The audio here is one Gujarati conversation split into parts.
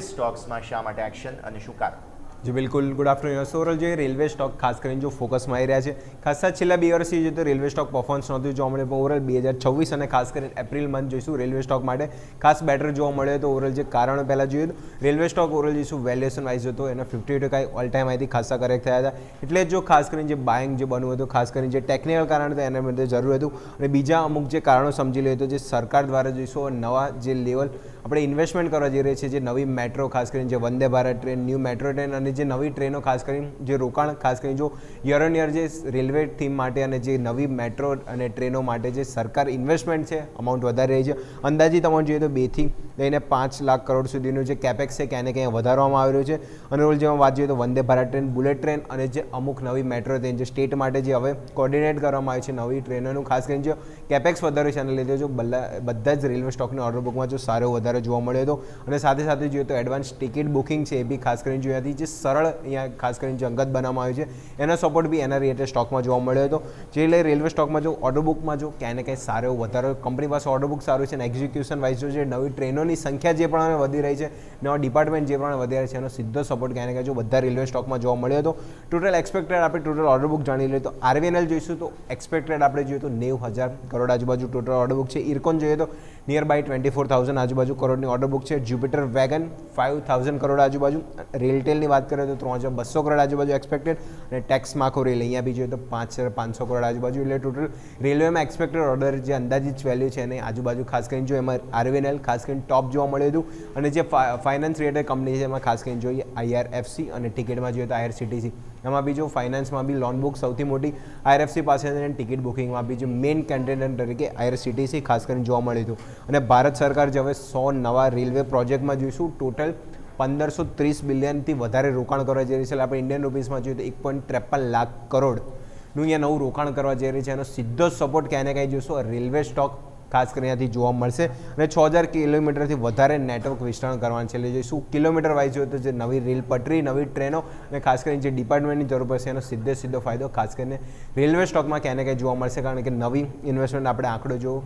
સ્ટોક્સમાં શા માટે એક્શન અને શું કારણ? જી બિલકુલ, ગુડ આફ્ટરનૂન. ઓવરઓલ જોઈએ રેલવે સ્ટોક ખાસ કરીને જો ફોકસમાં આવી રહ્યા છે. ખાસા છેલ્લા 2 વર્ષથી જોઈએ તો રેલવે સ્ટોક પરફોર્મન્સ નહોતું જોવા મળે, પણ ઓવરઓલ 2026 અને ખાસ કરીને એપ્રિલ મંથ જોઈશું રેલવે સ્ટોક માટે ખાસ બેટર જોવા મળ્યો. તો ઓવરઓલ જે કારણો પહેલાં જોઈએ તો રેલવે સ્ટોક ઓવરઓલ જોઈશું વેલ્યુએશન વાઇઝ હતો એના 50% ઓલ ટાઈમ આઈથી ખાસા કરેક્ટ થયા હતા. એટલે જો ખાસ કરીને જે બાઇંગ જે બનવું હતું, ખાસ કરીને જે ટેકનિકલ કારણ હતું એના માટે જરૂર હતું. અને બીજા અમુક જે કારણો સમજી લઈએ તો જે સરકાર દ્વારા જોઈશું નવા જે લેવલ આપણે ઇન્વેસ્ટમેન્ટ કરવા જઈ રહી છે, જે નવી મેટ્રો ખાસ કરીને જે Vande Bharat train, new metro train અને જે નવી ટ્રેનો ખાસ કરીને જે રોકાણ ખાસ કરીને જો યર ઓન યર જે રેલવે થીમ માટે અને જે નવી મેટ્રો અને ટ્રેનો માટે જે સરકાર ઇન્વેસ્ટમેન્ટ છે અમાઉન્ટ વધારી રહી છે. અંદાજિત અમાઉન્ટ જોઈએ તો 2 થી લઈને 5 લાખ કરોડ સુધીનું જે કેપેક્સ છે ક્યાંને ક્યાં વધારવામાં આવી રહ્યું છે. અને ઓવરઓલ જેમાં વાત જોઈએ તો વંદે ભારત ટ્રેન, બુલેટ ટ્રેન અને જે અમુક નવી મેટ્રો ટ્રેન જે સ્ટેટ માટે જે હવે કોર્ડિનેટ કરવામાં આવી છે નવી ટ્રેનોનું ખાસ કરીને જે કેપેક્સ વધારે છે અને લીધે જો બધા જ રેલવે સ્ટોકની ઓર્ડર બુકમાં જો સારો વધારો જોવા મળ્યો હતો. અને સાથે સાથે જોઈએ તો એડવાન્સ ટિકિટ બુકિંગ છે એ બી ખાસ કરીને જોયાથી જે સરળ અહીંયા ખાસ કરીને જે અંગત બનાવવામાં આવ્યું છે એનો સપોર્ટ બી એના રિલેટેડ સ્ટોકમાં જોવા મળ્યો હતો. જે લઈ રેલવે સ્ટોકમાં જો ઓર્ડર બુકમાં જો ક્યાંય ને ક્યાંય સારો વધારો, કંપની પાસે ઓર્ડર બુક સારું છે અને એક્ઝિક્યુશન વાઇઝ જે નવી ટ્રેનોની સંખ્યા જે પ્રમાણે વધી રહી છે, નવા ડિપાર્ટમેન્ટ જે પ્રમાણે વધી રહ્યા છે એનો સીધો સપોર્ટ ક્યાંય ને ક્યાંય જો બધા રેલવે સ્ટોકમાં જોવા મળ્યો હતો. ટોટલ એક્સપેક્ટેડ આપણે ટોટલ ઓર્ડર બુક જાણી લઈએ તો આરવીએનએલ જોઈશું તો એક્સપેક્ટેડ આપણે જોઈએ તો 90,000 કરોડ આજુબાજુ ટોટલ ઓર્ડર બુક છે. ઇરકોન જોઈએ તો નિયર બાય 24,000 આજુબાજુ કરોડની ઓર્ડર બુક છે. જ્યુપિટર વેગન 5,000 કરોડ આજુબાજુ. રેલટેલની વાત કરીએ તો 3,200 કરોડ આજુબાજુ એક્સપેક્ટેડ. અને ટેક્સ માખો રેલ અહીંયા બી જોઈએ તો 5,500 કરોડ આજુબાજુ. એટલે ટોટલ રેલવેમાં એક્સપેક્ટેડ ઓર્ડર જે અંદાજિત વેલ્યુ છે એની આજુબાજુ ખાસ કરીને જો એમાં આરવીએનએલ ખાસ કરીને ટોપ જોવા મળ્યું હતું. અને જે ફાઇનાન્સ રિલેટેડ કંપની છે એમાં ખાસ કરીને જોઈએ આઈઆરએફસી અને ટિકિટમાં જોઈએ તો આઈઆરસીટીસી. એમાં બી જો ફાઇનાન્સમાં બી લોન બુક સૌથી મોટી આઈઆરએફસી પાસે અને ટિકિટ બુકિંગમાં બી જો મેઇન કેન્ડિડેટ તરીકે આઈઆરસીટીસી ખાસ કરીને જોવા મળ્યું હતું. અને ભારત સરકાર જે હવે 100 નવા રેલવે પ્રોજેક્ટમાં જોઈશું ટોટલ 1530 બિલિયનથી વધારે રોકાણ કરવા જઈ રહી છે. આપણે ઇન્ડિયન રૂપીસમાં જોઈએ તો 1.53 લાખ કરોડનું અહીંયા નવું રોકાણ કરવા જઈ રહી છે. એનો સીધો સપોર્ટ ક્યાંય ને ક્યાંય જોઈશું રેલવે સ્ટોક ખાસ કરીને અહીંયાથી જોવા મળશે. અને 6,000 કિલોમીટરથી વધારે નેટવર્ક વિસ્તરણ કરવાનું છે. એટલે જોઈશું કિલોમીટર વાઇઝ જોઈએ તો જે નવી રેલ પટરી, નવી ટ્રેનો અને ખાસ કરીને જે ડિપાર્ટમેન્ટની જરૂર પડશે એનો સીધો ફાયદો ખાસ કરીને રેલવે સ્ટોકમાં ક્યાંય ને ક્યાંય જોવા મળશે. કારણ કે નવી ઇન્વેસ્ટમેન્ટ આપણે આંકડો જો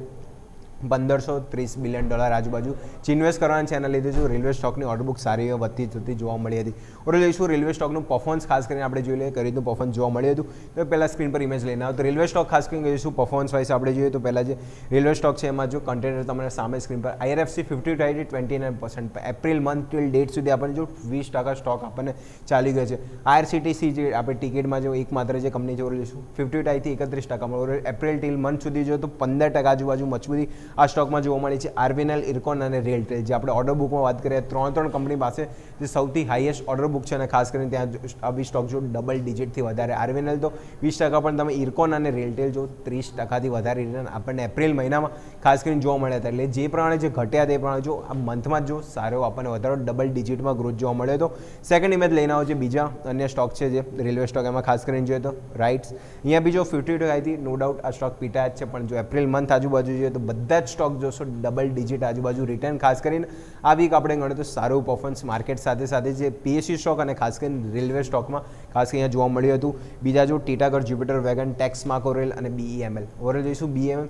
$1,530 બિલિયન આજુબાજુ જે ઇન્વેસ્ટ કરવાના છે એના લીધે જો રેલવે સ્ટોકની ઓર્ડર બુક સારી વધતી જતી જોવા મળી હતી. ઓર જોઈશું રેલવે સ્ટોકનું પરફોર્મન્સ ખાસ કરીને આપણે જોઈ લઈએ કઈ રીતનું પરફોર્મન્સ જોવા મળ્યું હતું. તો પહેલાં સ્ક્રીન પર ઇમેજ લઈને આવો તો રેલવે સ્ટોક ખાસ કરીને જોઈશું પરફોર્મન્સ વાઇઝ આપણે જોઈએ તો પહેલાં જે રેલવે સ્ટોક છે એમાં જો કન્ટેનર તમારે સામે સ્ક્રીન પર IRFC 50-29%. April month till date સુધી આપણને જો 20% સ્ટોક આપણને ચાલી ગયો છે. આઈઆરસીટીસી જે આપણે ટિકિટમાં જો એકમાત્ર જે કંપની જોઈ લઈશું 50% 31%. એપ્રિલ ટિલ મંથ સુધી જો તો 15% આજુબાજુ મજબૂતી આ સ્ટોકમાં જોવા મળી છે. આરવીએનએલ, ઇરકોન અને રેલટેલ જે આપણે ઓર્ડર બુકમાં વાત કરીએ ત્રણ કંપની પાસે જે સૌથી હાઈએસ્ટ ઓર્ડર બુક છે અને ખાસ કરીને ત્યાં આ બી સ્ટોક જો ડબલ ડિજિટથી વધારે. આરવીએનએલ તો 20% પણ તમે ઇરકોન અને રેલટેલ જો 30%થી વધારે રિટર્ન આપણને એપ્રિલ મહિનામાં ખાસ કરીને જોવા મળ્યા હતા. એટલે જે પ્રમાણે જે ઘટ્યા તે પ્રમાણે જો આ મંથમાં જો સારો આપણને વધારો ડબલ ડિજિટમાં ગ્રોથ જોવા મળ્યો હતો. સેકન્ડ ઇમેજ લઈને આવો જે બીજા અન્ય સ્ટોક છે જે રેલવે સ્ટોક એમાં ખાસ કરીને જોઈએ તો રાઇટ્સ અહીંયા બી જો 50%થી નો ડાઉટ આ સ્ટોક પીટાયા જ છે. પણ જો એપ્રિલ મંથ આજુબાજુ જોઈએ તો બધા જ સ્ટોક જોશો ડબલ ડિજિટ આજુબાજુ રિટર્ન. ખાસ કરીને આ વીક આપણે ગણ્યું તો સારું પરફોર્મન્સ માર્કેટ સાથે સાથે જે પીએસયુ સ્ટોક અને ખાસ કરીને રેલવે સ્ટોકમાં ખાસ અહીંયા જોવા મળ્યું હતું. બીજા જો Titagarh, Jupiter wagon, Texmaco rail અને બીઈએમએલ. ઓવરઓલ જોઈશું બીએમએલ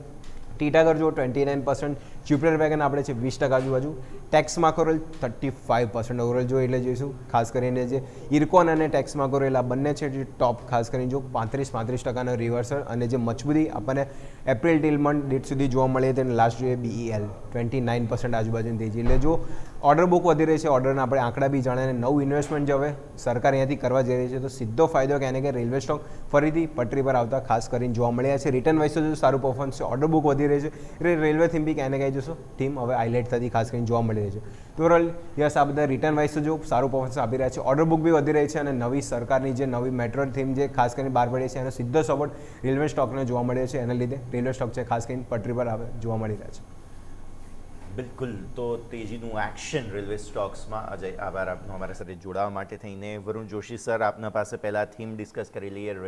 ટીટાગઢ જો 29%, જ્યુપિટર વેગન આપણે છે 20% આજુબાજુ, ટેક્સ માર્કો રેલ 35% ઓવરઓલ જો એટલે જોઈશું. ખાસ કરીને જે ઇરકોન અને ટેક્સ માર્કો રેલ આ બંને છે જે ટોપ ખાસ કરીને જો 35% રિવર્સલ અને જે મજબૂતી આપણને એપ્રિલ ટિલ મંથ ડેટ સુધી જોવા મળી હતી. અને લાસ્ટ જોઈએ બીઈએલ 29% આજુબાજુની તેજી. એટલે જો ઓર્ડર બુક વધી રહી છે, ઓર્ડરના આપણે આંકડા બી જાણે અને નવું ઇન્વેસ્ટમેન્ટ જે હવે સરકાર અહીંયાથી કરવા જઈ રહી છે તો સીધો ફાયદો ક્યાંને કે રેલવે સ્ટોક ફરીથી પટરી પર આવતા ખાસ કરીને જોવા મળ્યા છે. રિટર્ન વાઇઝ જો સારું પરફોર્મન્સ છે, ઓર્ડર બુક વધી રહી છે એટલે રેલવે થીમ બી ક્યાંને ક્યાંય જોશો થીમ હવે હાઇલાઇટ થતી ખાસ કરીને જોવા મળી રહી છે. તો ઓવરઓલ યસ આ બધા રિટર્ન વાઇઝ જો સારું પરફોર્મન્સ આપી રહ્યા છે, ઓર્ડર બુક બી વધી રહી છે અને નવી સરકારની જે નવી મેટ્રો થીમ જે ખાસ કરીને બહાર પડી છે એનો સીધો સપોર્ટ રેલવે સ્ટોકને જોવા મળ્યો છે. એના લીધે રેલવે સ્ટોક છે ખાસ કરીને પટરી પર જોવા મળી રહ્યા છે. બિલકુલ. તો તેજીનું એક્શન રેલવે સ્ટોક્સમાં. અજય, આભાર આપનો અમારા સાથે જોડાવા માટે થઈને. વરુણ જોશી સર, આપના પાસે પહેલાં થીમ ડિસ્કસ કરી લઈએ રેલ